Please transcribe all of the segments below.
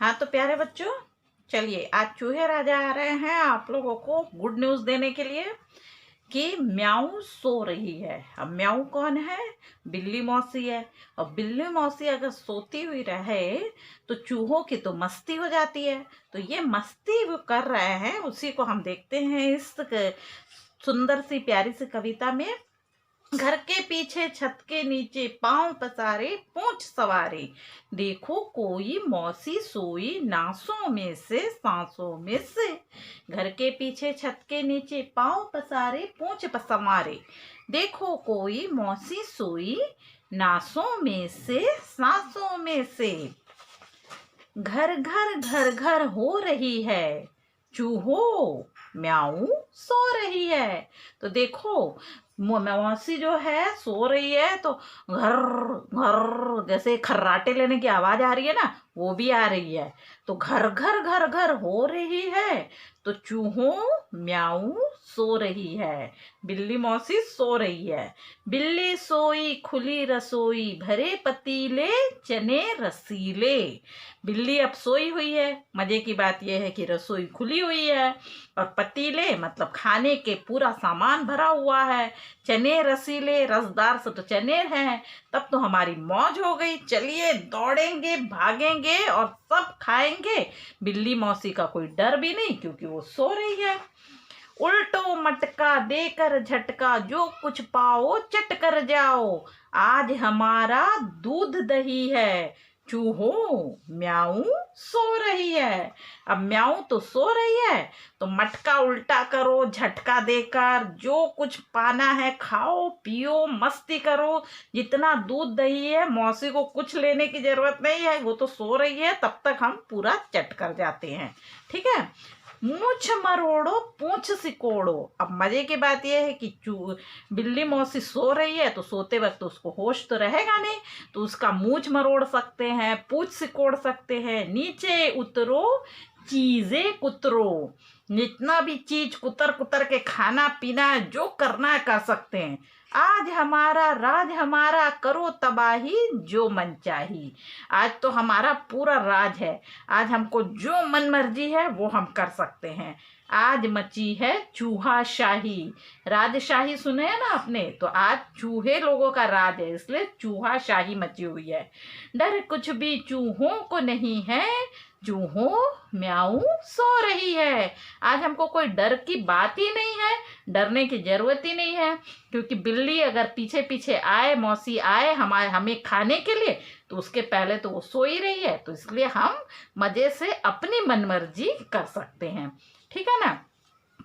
हाँ तो प्यारे बच्चों, चलिए आज चूहे राजा आ रहे हैं आप लोगों को गुड न्यूज़ देने के लिए कि म्याऊ सो रही है। अब म्याऊ कौन है? बिल्ली मौसी है। और बिल्ली मौसी अगर सोती हुई रहे तो चूहों की तो मस्ती हो जाती है। तो ये मस्ती वो कर रहे हैं, उसी को हम देखते हैं इस सुंदर सी प्यारी सी कविता में। घर के पीछे छत के नीचे पांव पसारे पूंछ सवारे, देखो कोई मौसी सोई नासों में से सांसों में से। घर के पीछे छत के नीचे पांव पसारे पूंछ संवारे, देखो कोई मौसी सोई नासों में से सांसों में से। घर घर घर घर हो रही है चूहो, म्याऊ सो रही है। तो देखो मौसी जो है सो रही है, तो घर घर जैसे खर्राटे लेने की आवाज आ रही है ना, वो भी आ रही है। तो घर घर घर घर हो रही है, तो चूहों म्याऊ सो रही है, बिल्ली मौसी सो रही है। बिल्ली सोई खुली रसोई, भरे पतीले चने रसीले। बिल्ली अब सोई हुई है। मजे की बात यह है कि रसोई खुली हुई है और पतीले मतलब खाने के पूरा सामान भरा हुआ है। चने रसीले, रसदार से तो चने हैं। तब तो हमारी मौज हो गई। चलिए दौड़ेंगे भागेंगे और सब खाएंगे। बिल्ली मौसी का कोई डर भी नहीं, क्योंकि वो सो रही है। उल्टो मटका देकर झटका, जो कुछ पाओ चट कर जाओ, आज हमारा दूध दही है, चूहों म्याऊ सो रही है। अब म्याऊ तो सो रही है, तो मटका उल्टा करो, झटका देकर जो कुछ पाना है खाओ पियो मस्ती करो। जितना दूध दही है मौसी को कुछ लेने की जरूरत नहीं है, वो तो सो रही है। तब तक हम पूरा चट कर जाते हैं। ठीक है। मूछ मरोड़ो पूंछ सिकोड़ो। अब मजे की बात यह है कि बिल्ली मौसी सो रही है, तो सोते वक्त उसको होश तो रहेगा नहीं, तो उसका मूछ मरोड़ सकते हैं, पूंछ सिकोड़ सकते हैं। नीचे उतरो चीजें कुतरो, जितना भी चीज कुतर कुतर के खाना पीना जो करना है कर सकते हैं। आज हमारा राज हमारा, करो तबाही जो मन चाही। आज तो हमारा पूरा राज है। आज हमको जो मन मर्जी है वो हम कर सकते हैं। आज मची है चूहा शाही। राजशाही सुने हैं ना आपने, तो आज चूहे लोगों का राज है, इसलिए चूहा शाही मची हुई है। डर कुछ भी चूहों को नहीं है, चूहों म्याऊ सो रही है। आज हमको कोई डर की बात ही नहीं है, डरने की जरूरत ही नहीं है, क्योंकि बिल्ली अगर पीछे पीछे आए, मौसी आए हमें खाने के लिए, तो उसके पहले तो वो सो ही रही है। तो इसलिए हम मजे से अपनी मनमर्जी कर सकते हैं। ठीक है ना।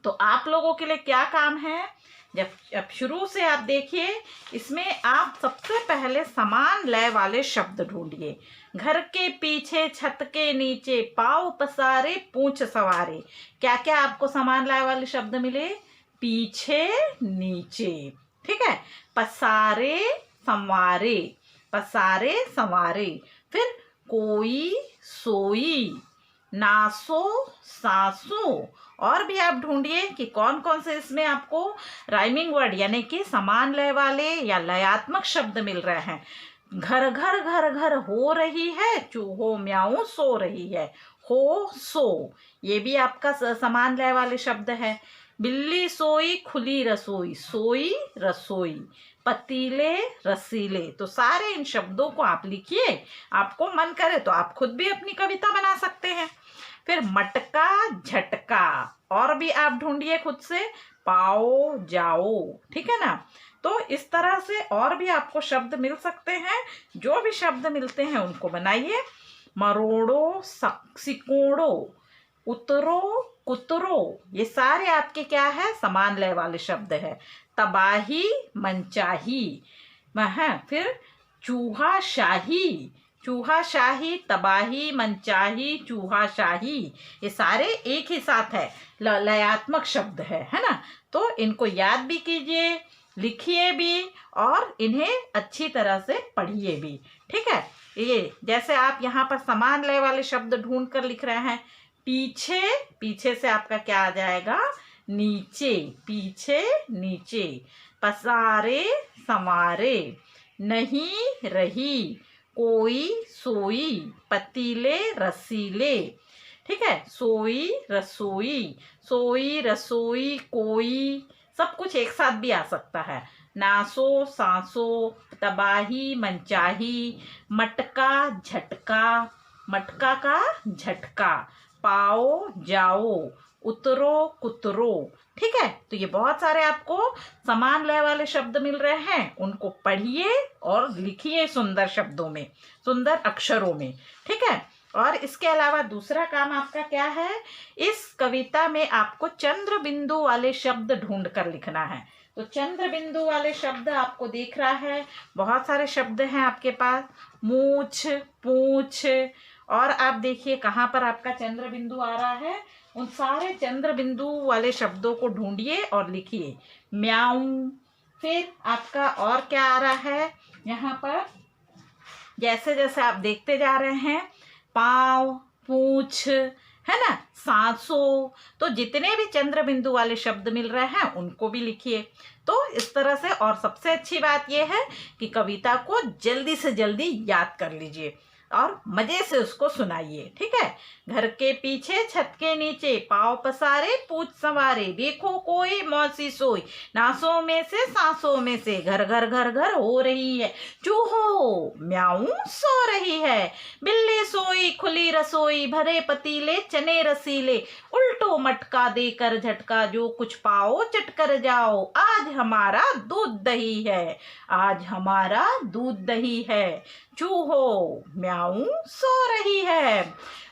तो आप लोगों के लिए क्या काम है, जब शुरू से आप देखिए, इसमें आप सबसे पहले समान लय वाले शब्द ढूंढिए। घर के पीछे छत के नीचे पाँव पसारे पूंछ सवारे। क्या क्या आपको समान लय वाले शब्द मिले? पीछे नीचे, ठीक है, पसारे संवारे, पसारे संवारे। फिर कोई सोई, नासो सासो। और भी आप ढूंढिए कि कौन कौन से इसमें आपको राइमिंग वर्ड यानी कि समान लय वाले या लयात्मक शब्द मिल रहे हैं। घर घर घर घर हो रही है, चूहो म्याऊ सो रही है। हो सो, ये भी आपका समान लय वाले शब्द है। बिल्ली सोई खुली रसोई, सोई रसोई, पतीले रसीले। तो सारे इन शब्दों को आप लिखिए। आपको मन करे तो आप खुद भी अपनी कविता बना सकते हैं। फिर मटका झटका, और भी आप ढूंढिए खुद से। पाओ जाओ, ठीक है ना। तो इस तरह से और भी आपको शब्द मिल सकते हैं। जो भी शब्द मिलते हैं उनको बनाइए। मरोड़ो सिकोड़ो, उतरो कुतरो, ये सारे आपके क्या है? समान लय वाले शब्द है। तबाही मनचाही, फिर चूहा शाही, चूहा शाही, तबाही मनचाही, चूहा शाही, ये सारे एक ही साथ है, लयात्मक शब्द है ना। तो इनको याद भी कीजिए, लिखिए भी और इन्हें अच्छी तरह से पढ़िए भी। ठीक है। ये जैसे आप यहाँ पर समान लय वाले शब्द ढूंढ कर लिख रहे हैं। पीछे, पीछे से आपका क्या आ जाएगा? नीचे, पीछे नीचे। पसारे संवारे, नहीं रही, कोई सोई, पतीले रसीले। ठीक है, सोई रसोई, सोई रसोई कोई, सब कुछ एक साथ भी आ सकता है। नासो सांसो, तबाही मनचाही, मटका झटका, मटका का झटका, पाओ जाओ, उतरो कुतरो। ठीक है, तो ये बहुत सारे आपको समान लय वाले शब्द मिल रहे हैं, उनको पढ़िए और लिखिए सुंदर शब्दों में, सुंदर अक्षरों में। ठीक है, और इसके अलावा दूसरा काम आपका क्या है, इस कविता में आपको चंद्र बिंदु वाले शब्द ढूंढ कर लिखना है। तो चंद्र बिंदु वाले शब्द आपको दिख रहा है, बहुत सारे शब्द हैं आपके पास, मूछ, पूछ, और आप देखिए कहाँ पर आपका चंद्र बिंदु आ रहा है। उन सारे चंद्र बिंदु वाले शब्दों को ढूंढिए और लिखिए। म्याऊ, फिर आपका और क्या आ रहा है यहाँ पर, जैसे जैसे आप देखते जा रहे हैं, पाँव, पूछ, है ना, सांसों, तो जितने भी चंद्र बिंदु वाले शब्द मिल रहे हैं उनको भी लिखिए। तो इस तरह से, और सबसे अच्छी बात यह है कि कविता को जल्दी से जल्दी याद कर लीजिए और मजे से उसको सुनाइए। ठीक है, घर के पीछे छत के नीचे, पाँव पसारे पूछ संवारे, देखो कोई मौसी सोई, नासों में से सांसों में से, घर घर घर घर हो रही है, चूहो म्याऊ सो रही है, बिल्ली सोई खुली रसोई, भरे पतीले चने रसीले, उल्टो मटका देकर झटका, जो कुछ पाओ चट कर जाओ, आज हमारा दूध दही है, आज हमारा दूध दही है, चूहो म्याऊ सो रही है,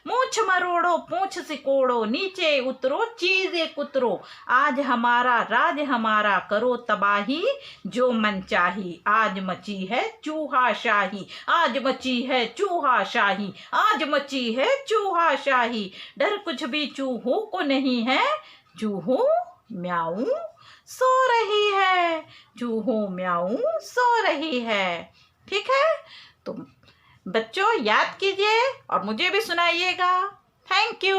मूछ मरोड़ो पूछ सिकोड़ो, नीचे उतरो चीजें कुतरो, आज हमारा राज हमारा, करो तबाही जो मन चाही, आज मची है चूहा शाही, आज मची है चूहा शाही, आज मची है चूहा शाही, डर कुछ भी चूहों को नहीं है, चूहो म्याऊ सो रही है, चूहो म्याऊ सो रही है। ठीक है, तो बच्चों याद कीजिए और मुझे भी सुनाइएगा। Thank you.